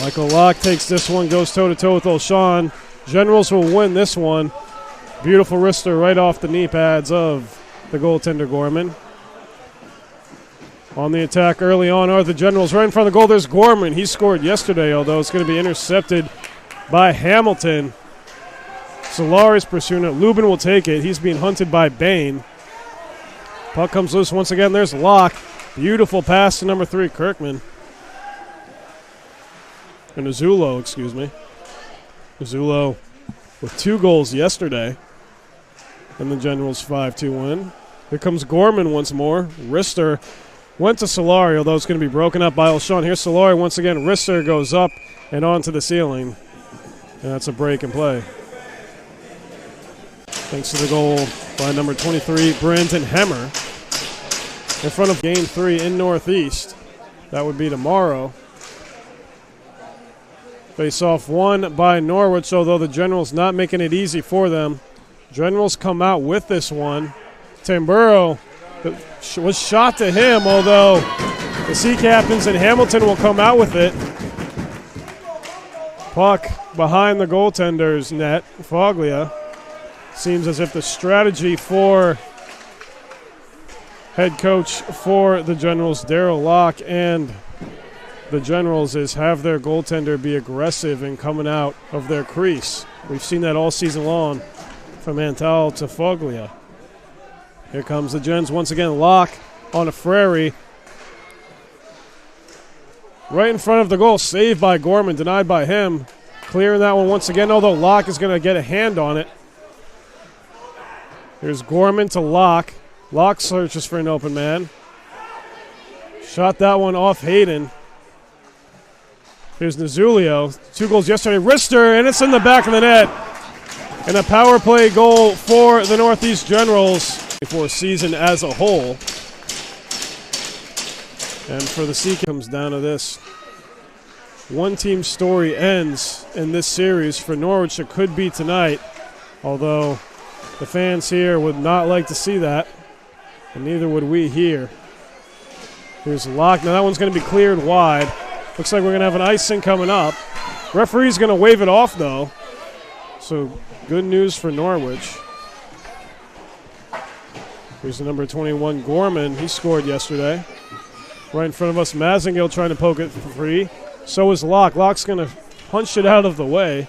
Michael Locke takes this one, goes toe-to-toe with Olshan. Generals will win this one. Beautiful wrister right off the knee pads of the goaltender Gorman. On the attack early on are the Generals. Right in front of the goal, there's Gorman. He scored yesterday, although it's going to be intercepted by Hamilton. Solari's pursuing it. Lubin will take it. He's being hunted by Bain. Puck comes loose once again. There's Locke. Beautiful pass to number 3, Kirkman. And Azzulo, excuse me. Azzulo with 2 goals yesterday. And the Generals 5-2 win. Here comes Gorman once more. Wrister went to Solari, although it's going to be broken up by Olshan. Here's Solari once again. Wrister goes up and onto the ceiling. And that's a break and play. Thanks to the goal by number 23, Brandon Hemmer. In front of Game 3 in Northeast. That would be tomorrow. Face-off won by Norwich, although the Generals not making it easy for them. Generals come out with this one. Tamburo was shot to him, although the Sea Captains and Hamilton will come out with it. Puck behind the goaltender's net. Foglia. Seems as if the strategy for head coach for the Generals, Daryl Locke, and the Generals is have their goaltender be aggressive in coming out of their crease. We've seen that all season long from Antal to Foglia. Here comes the Gens once again. Locke on a Frary. Right in front of the goal. Saved by Gorman. Denied by him. Clearing that one once again, although Locke is going to get a hand on it. Here's Gorman to Locke. Locke searches for an open man. Shot that one off Hayden. Here's Nazulio. 2 goals yesterday. Wrister, and it's in the back of the net. And a power play goal for the Northeast Generals for season as a whole. And for the Sea comes down to this. One team story ends in this series for Norwich. It could be tonight, although the fans here would not like to see that, and neither would we here. Here's Locke. Now that one's going to be cleared wide. Looks like we're going to have an icing coming up. Referee's going to wave it off, though. So good news for Norwich. Here's the number 21, Gorman. He scored yesterday. Right in front of us, Mazingill trying to poke it for free. So is Locke. Locke's going to punch it out of the way.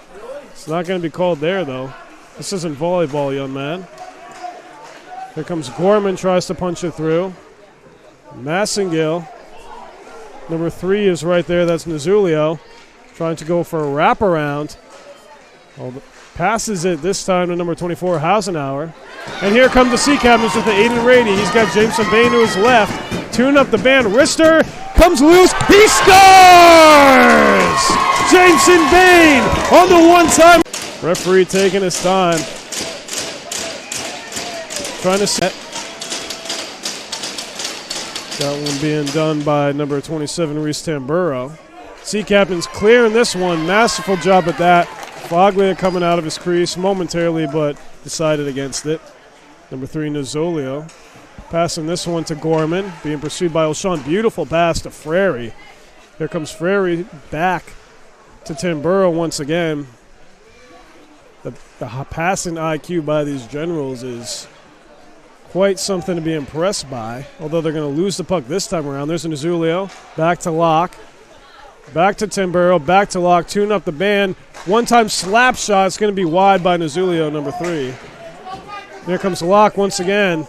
It's not going to be called there, though. This isn't volleyball, young man. Here comes Gorman, tries to punch it through. Mazingill. Number 3 is right there. That's Nazulio. Trying to go for a wraparound. Passes it this time to number 24, Hausenauer. And here come the Sea Captains with the Aiden Rady. He's got Jameson Bain to his left. Tune up the band. Wrister comes loose. He scores! Jameson Bain on the one-time. Referee taking his time. Trying to set. That one being done by number 27, Reese Tamburo. Sea Captains clearing this one. Masterful job at that. Foglia coming out of his crease momentarily, but decided against it. Number 3, Nazolio. Passing this one to Gorman, being pursued by Olshan. Beautiful pass to Frary. Here comes Frary back to Tamburo once again. The passing IQ by these Generals is quite something to be impressed by, although they're going to lose the puck this time around. There's a Nazulio. Back to Locke. Back to Tamburo. Back to Locke. Tune up the band. One-time slap shot. It's going to be wide by Nazulio, number 3. Here comes Locke once again.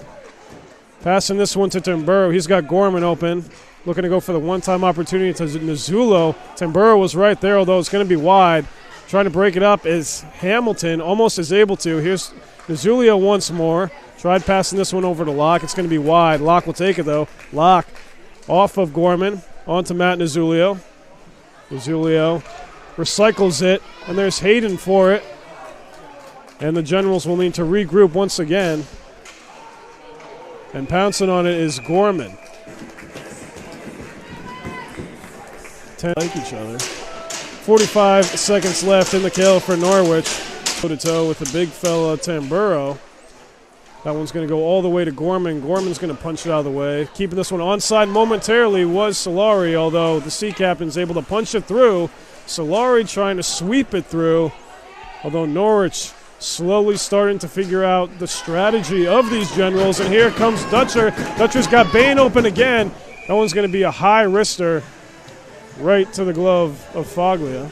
Passing this one to Tamburo. He's got Gorman open. Looking to go for the one-time opportunity to Nazulo. Tamburo was right there, although it's going to be wide. Trying to break it up is Hamilton. Almost is able to. Here's Nazulio once more. Tried passing this one over to Locke. It's going to be wide. Locke will take it, though. Locke off of Gorman. On to Matt Nazulio. Nazulio recycles it, and there's Hayden for it. And the Generals will need to regroup once again. And pouncing on it is Gorman. 10 like each other. 45 seconds left in the kill for Norwich. Toe-to-toe with the big fella Tamburo. That one's going to go all the way to Gorman. Gorman's going to punch it out of the way. Keeping this one onside momentarily was Solari, although the Sea Captain's able to punch it through. Solari trying to sweep it through, although Norwich slowly starting to figure out the strategy of these Generals. And here comes Dutcher. Dutcher's got Bain open again. That one's going to be a high wrister right to the glove of Foglia.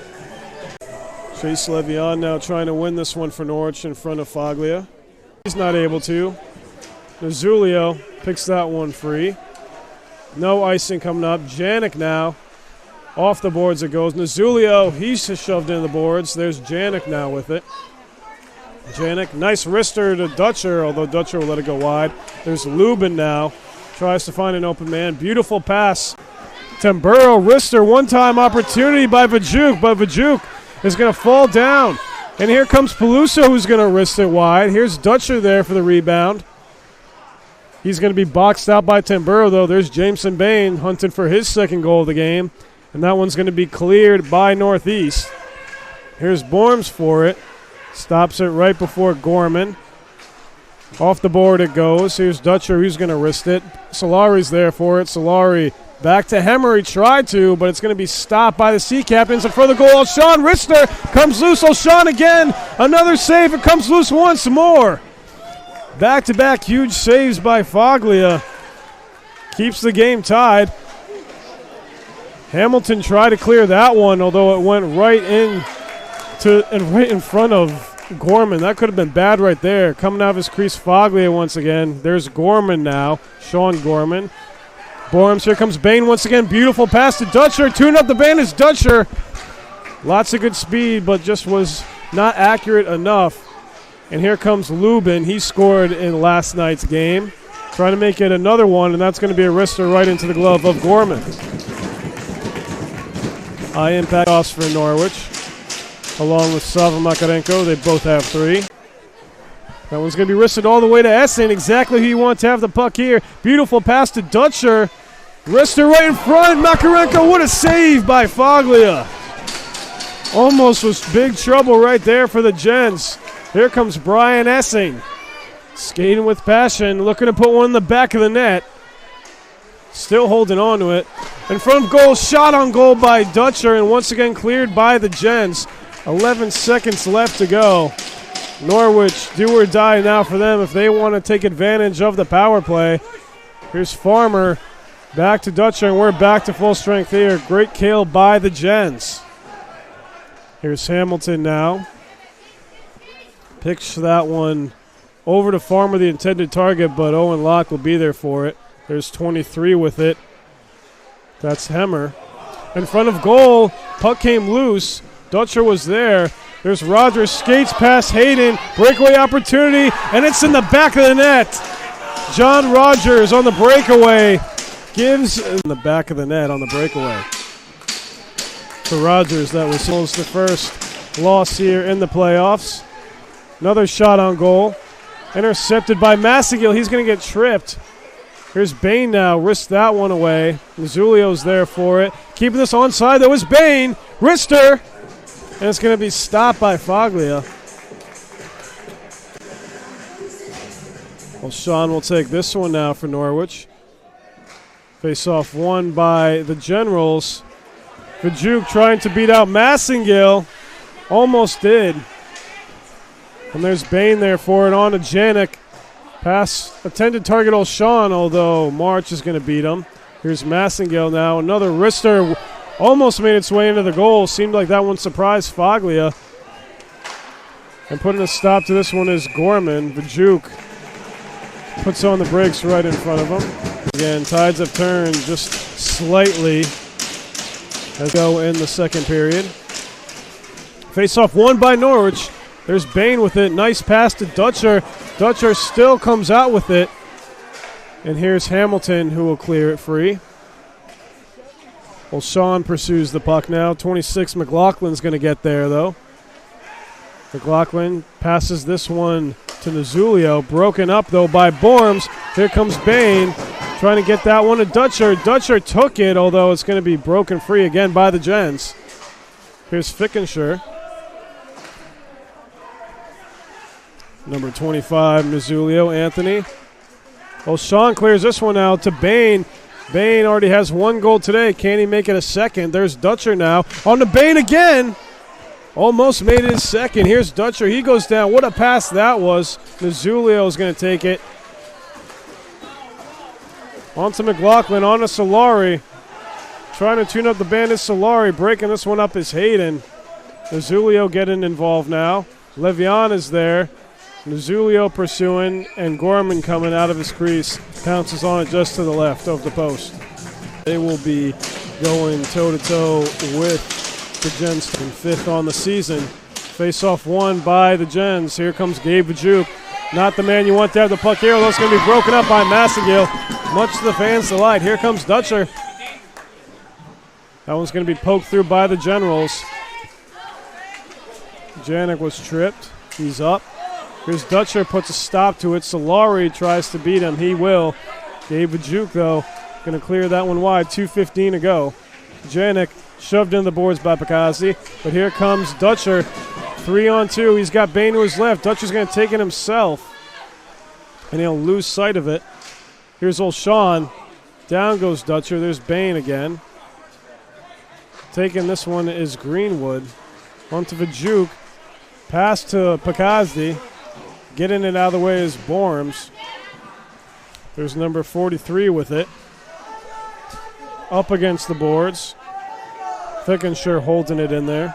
Chase Levion now trying to win this one for Norwich in front of Foglia. He's not able to. Nazulio picks that one free. No icing coming up. Janik now. Off the boards it goes. Nazulio, he's shoved in the boards. There's Janik now with it. Janik, nice wrister to Dutcher, although Dutcher will let it go wide. There's Lubin now. Tries to find an open man. Beautiful pass. Tamburo, wrister, one-time opportunity by Vajuk, but Vajuk is going to fall down. And here comes Peluso, who's going to wrist it wide. Here's Dutcher there for the rebound. He's going to be boxed out by Tamburo, though. There's Jameson Bain hunting for his second goal of the game. And that one's going to be cleared by Northeast. Here's Borms for it. Stops it right before Gorman. Off the board it goes. Here's Dutcher, who's going to wrist it. Solari's there for it. Solari back to Hemmer. He tried to, but it's going to be stopped by the Sea Captains. And for the goal, Sean Rister comes loose. Sean again. Another save. It comes loose once more. Back-to-back huge saves by Foglia. Keeps the game tied. Hamilton tried to clear that one, although it went right in front of Gorman. That could have been bad right there. Coming out of his crease, Foglia once again. There's Gorman now, Sean Gorman. Borms, here comes Bain once again. Beautiful pass to Dutcher. Tune up the band is Dutcher. Lots of good speed, but just was not accurate enough. And here comes Lubin. He scored in last night's game. Trying to make it another one, and that's going to be a wrister right into the glove of Gorman. High impact offs for Norwich, along with Sava Makarenko. They both have 3. That one's going to be wristed all the way to Essen. Exactly who you want to have the puck here. Beautiful pass to Dutcher. Wrister right in front. Makarenko, what a save by Foglia. Almost was big trouble right there for the Gens. Here comes Brian Essing. Skating with passion, looking to put one in the back of the net. Still holding on to it. In front of goal, shot on goal by Dutcher, and once again cleared by the Gens. 11 seconds left to go. Norwich, do or die now for them if they want to take advantage of the power play. Here's Farmer, back to Dutcher, and we're back to full strength here. Great kill by the Gens. Here's Hamilton now. Picks that one over to Farmer, the intended target, but Owen Locke will be there for it. There's 23 with it. That's Hemmer. In front of goal, puck came loose. Dutcher was there. There's Rogers, skates past Hayden. Breakaway opportunity, and it's in the back of the net. John Rogers on the breakaway. Gives in the back of the net on the breakaway. For Rogers, that was almost the first loss here in the playoffs. Another shot on goal. Intercepted by Massagill. He's going to get tripped. Here's Bain now. Wrist that one away. Zulio's there for it. Keeping this onside, though, is Bain. Wrister. And it's going to be stopped by Foglia. Well, Sean will take this one now for Norwich. Face-off won by the Generals. Vajuk trying to beat out Massengill. Almost did. And there's Bain there for it on to Janik. Pass attended target O'Shawn, although March is going to beat him. Here's Massengill now. Another wrister. Almost made its way into the goal. Seemed like that one surprised Foglia. And putting a stop to this one is Gorman. Vajuk puts on the brakes right in front of him. Again, tides have turned just slightly as go in the second period. Face-off won by Norwich. There's Bain with it. Nice pass to Dutcher. Dutcher still comes out with it. And here's Hamilton who will clear it free. Well, Sean pursues the puck now. 26, McLaughlin's going to get there, though. McLaughlin passes this one to Nazulio. Broken up, though, by Borms. Here comes Bain trying to get that one to Dutcher. Dutcher took it, although it's going to be broken free again by the Gens. Here's Fickenshire. Number 25, Nazulio, Anthony. Well, Sean clears this one out to Bain. Bain already has 1 goal today. Can he make it a second? There's Dutcher now. On to Bain again. Almost made it his second. Here's Dutcher. He goes down. What a pass that was. Nazulio is going to take it. On to McLaughlin. On to Solari. Trying to tune up the Bandits. Solari breaking this one up is Hayden. Nazulio getting involved now. Levian is there. Nazulio pursuing, and Gorman coming out of his crease. Pounces on it just to the left of the post. They will be going toe-to-toe with the Gens. 5th on the season. Face-off won by the Gens. Here comes Gabe Bajuk. Not the man you want to have the puck here. That's going to be broken up by Massengill. Much to the fans' delight. Here comes Dutcher. That one's going to be poked through by the Generals. Janik was tripped. He's up. Here's Dutcher, puts a stop to it. Solari tries to beat him. He will. Gabe Bajuk, though, going to clear that one wide. 2:15 to go. Janik shoved in the boards by Pakazi. But here comes Dutcher. 3-on-2. He's got Bain to his left. Dutcher's going to take it himself. And he'll lose sight of it. Here's old Sean. Down goes Dutcher. There's Bain again. Taking this one is Greenwood. On to Bajuk. Pass to Pakazi. Getting it out of the way is Borms. There's number 43 with it. Up against the boards. Fickenshire holding it in there.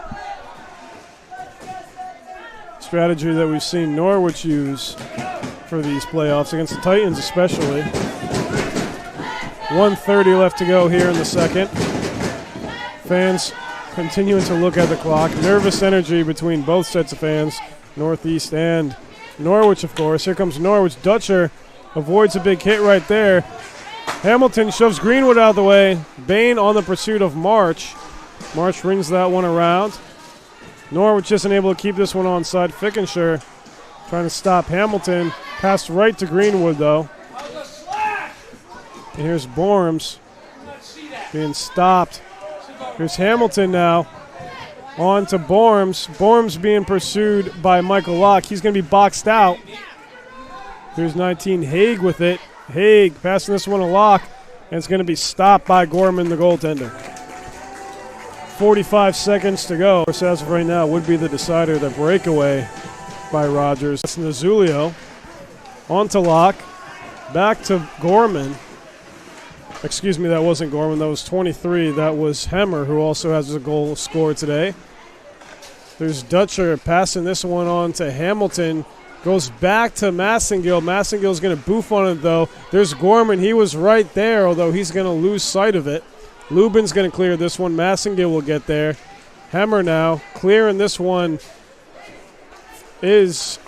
Strategy that we've seen Norwich use for these playoffs, against the Titans especially. 1:30 left to go here in the second. Fans continuing to look at the clock. Nervous energy between both sets of fans, Northeast and Norwich, of course. Here comes Norwich. Dutcher avoids a big hit right there. Hamilton shoves Greenwood out of the way. Bain on the pursuit of March. March rings that one around. Norwich isn't able to keep this one onside. Fickenshire trying to stop Hamilton. Passed right to Greenwood, though. And here's Borms being stopped. Here's Hamilton now. On to Borms. Borms being pursued by Michael Locke. He's going to be boxed out. Here's 19 Haig with it. Haig passing this one to Locke. And it's going to be stopped by Gorman, the goaltender. 45 seconds to go. Of course, as of right now, would be the decider, the breakaway by Rogers. That's Nazulio. On to Locke. Back to Gorman. Excuse me, that wasn't Gorman. That was 23. That was Hemmer, who also has a goal scored today. There's Dutcher passing this one on to Hamilton. Goes back to Massengill. Massengill's going to boof on it, though. There's Gorman. He was right there, although he's going to lose sight of it. Lubin's going to clear this one. Massengill will get there. Hemmer now. Clearing this one is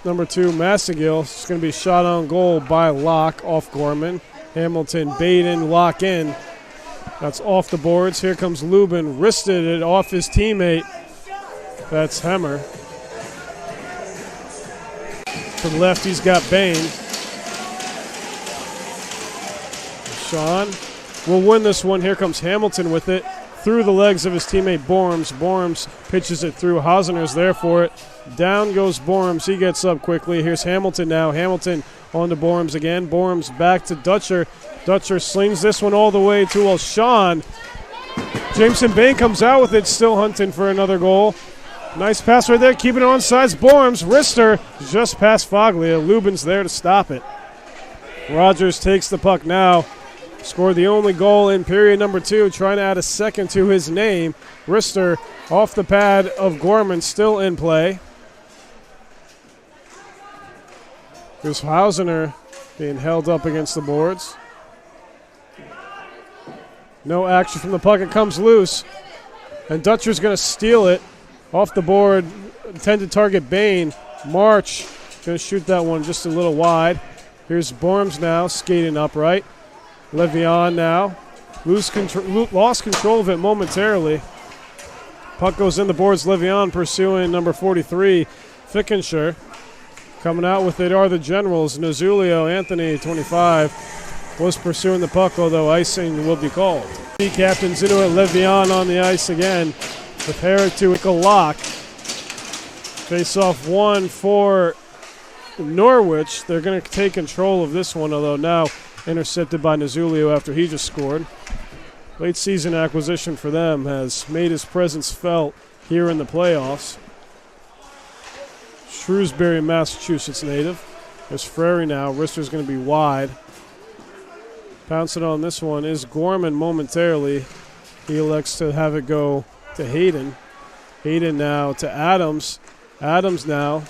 number 2, Massengill. It's going to be shot on goal by Locke off Gorman. Hamilton, Baden, Lock in. That's off the boards. Here comes Lubin. Wristed it off his teammate. That's Hemmer. To the left, he's got Bain. Sean will win this one. Here comes Hamilton with it. Through the legs of his teammate Borms. Borms pitches it through. Hausener's there for it. Down goes Borms. He gets up quickly. Here's Hamilton now. Hamilton on to Borms again. Borms back to Dutcher. Dutcher slings this one all the way to Sean. Jameson Bain comes out with it, still hunting for another goal. Nice pass right there, keeping it on sides. Borms, wrister, just past Foglia. Lubin's there to stop it. Rogers takes the puck now. Scored the only goal in period number 2, trying to add a second to his name. Wrister off the pad of Gorman, still in play. Here's Hausener being held up against the boards. No action from the puck. It comes loose. And Dutcher's going to steal it off the board. Intended target Bain. March going to shoot that one just a little wide. Here's Borms now skating upright. Levian now. Lost control of it momentarily. Puck goes in the boards. Levian pursuing number 43, Fickenshire. Coming out with it are the Generals. Nazulio, Anthony, 25, was pursuing the puck, although icing will be called. The captain's into it. Levian on the ice again with Herrick to Michael Locke. Face-off 1 for Norwich. They're going to take control of this one, although now intercepted by Nazulio after he just scored. Late season acquisition for them has made his presence felt here in the playoffs. Shrewsbury, Massachusetts native. There's Frary now. Rister's going to be wide. Pouncing on this one is Gorman momentarily. He elects to have it go to Hayden. Hayden now to Adams. Adams now.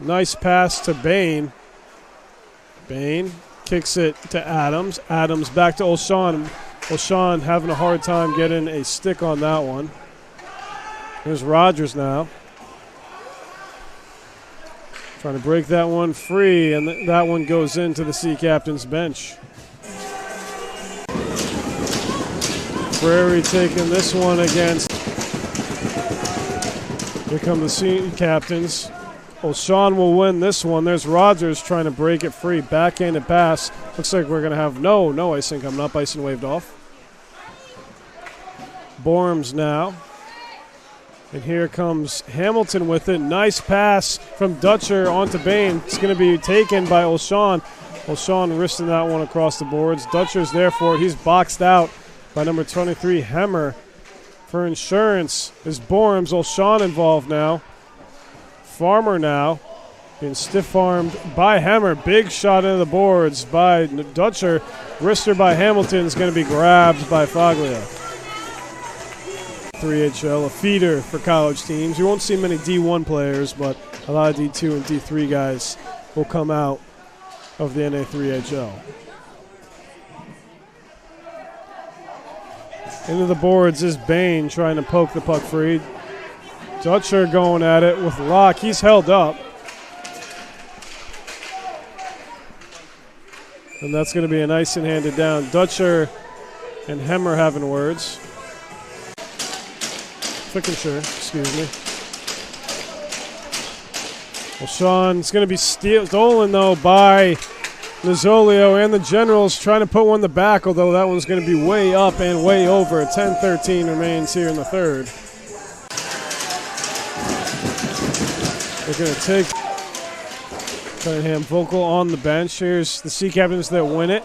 Nice pass to Bain. Bain kicks it to Adams. Adams back to O'Shawn. O'Shawn having a hard time getting a stick on that one. Here's Rogers now. Trying to break that one free, and that one goes into the Sea Captain's bench. Frary taking this one against. Here come the Sea Captains. O'Shawn will win this one. There's Rogers trying to break it free. Backhanded pass. Looks like we're going to have no icing coming up. Icing waved off. Borms now. And here comes Hamilton with it. Nice pass from Dutcher onto Bain. It's going to be taken by O'Shawn. O'Shawn wristing that one across the boards. Dutcher's there for it. He's boxed out by number 23, Hemmer. For insurance is Borms. O'Shawn involved now. Farmer now being stiff-armed by Hemmer. Big shot into the boards by Dutcher. Wrister by Hamilton is going to be grabbed by Foglia. 3HL, a feeder for college teams. You won't see many D1 players, but a lot of D2 and D3 guys will come out of the NA3HL. Into the boards is Bain trying to poke the puck free. Dutcher going at it with Locke. He's held up. And that's going to be a nice and handed down. Dutcher and Hemmer having words. Fickenshire, excuse me. Well, Sean's going to be stolen, though, by Nazolio and the Generals trying to put one in the back, although that one's going to be way up and way over. 10-13 remains here in the third. They're going to take Cunningham Vocal on the bench. Here's the Sea Captains that win it.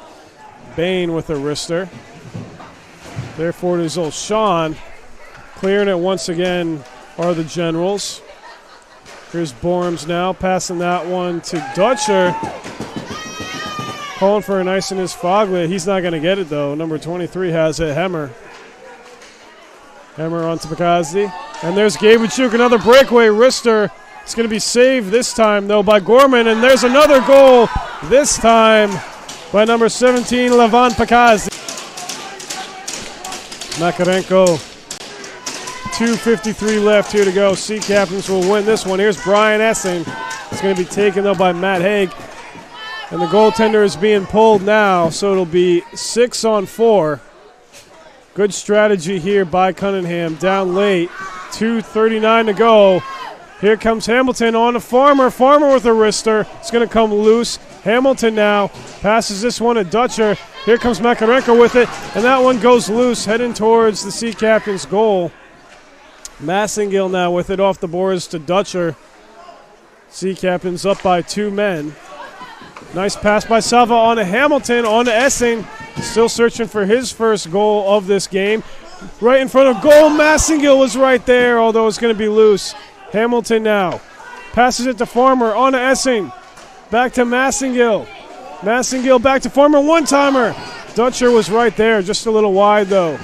Bain with a wrister. Therefore, it is O'Shawn. Clearing it once again are the Generals. Here's Borms now, passing that one to Dutcher. Calling for an ice in his Foglia. He's not going to get it, though. Number 23 has it, Hemmer. Hemmer onto Pekazzi. And there's Gabachuk, another breakaway wrister. It's going to be saved this time, though, by Gorman. And there's another goal, this time by number 17, Levan Pekazzi. Makarenko. 2:53 left here to go. Sea Captains will win this one. Here's Brian Essing. It's going to be taken, though, by Matt Haig. And the goaltender is being pulled now, so it'll be 6-on-4. Good strategy here by Cunningham. Down late. 2:39 to go. Here comes Hamilton on to Farmer. Farmer with a wrister. It's going to come loose. Hamilton now passes this one to Dutcher. Here comes Makarenko with it, and that one goes loose, heading towards the Sea Captain's goal. Massengill now with it off the boards to Dutcher. Sea Captains up by 2 men. Nice pass by Sava on to Hamilton, on to Essing. Still searching for his first goal of this game. Right in front of goal, Massengill was right there, although it's going to be loose. Hamilton now passes it to Farmer, on to Essing. Back to Massengill. Massengill back to Farmer, one-timer. Dutcher was right there, just a little wide, though.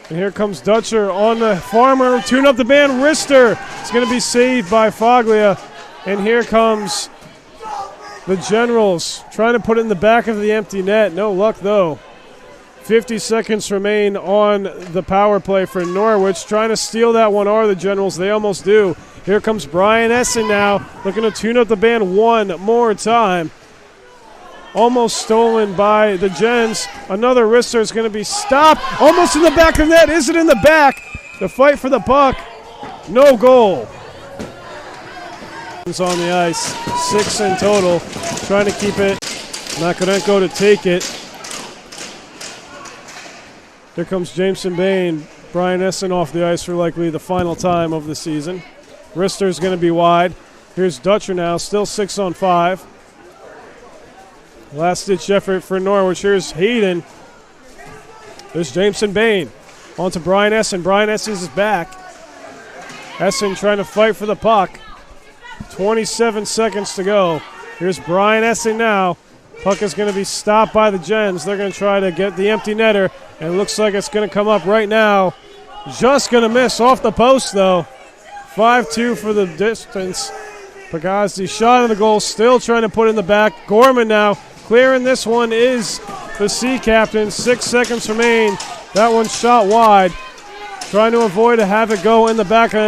And here comes Dutcher on the Farmer. Tune up the band. Wrister. It's going to be saved by Foglia. And here comes the Generals trying to put it in the back of the empty net. No luck, though. 50 seconds remain on the power play for Norwich. Trying to steal that one are the Generals. They almost do. Here comes Brian Essen now. Looking to tune up the band one more time. Almost stolen by the Gens. Another wrister is going to be stopped. Almost in the back of the net. Is it in the back? The fight for the puck. No goal. It's on the ice. 6 in total. Trying to keep it. Makarenko to take it. Here comes Jameson Bain. Brian Essen off the ice for likely the final time of the season. Wrister's going to be wide. Here's Dutcher now. Still 6-on-5. Last-ditch effort for Norwich. Here's Hayden. There's Jameson Bain. On to Brian Essen. Brian Essen is back. Essen trying to fight for the puck. 27 seconds to go. Here's Brian Essen now. Puck is going to be stopped by the Gens. They're going to try to get the empty netter. And it looks like it's going to come up right now. Just going to miss off the post, though. 5-2 for the distance. Pagazzi shot on the goal. Still trying to put in the back. Gorman now. Clearing this one is the Sea Captain. 6 seconds remain. That one shot wide. Trying to avoid to have it go in the back of the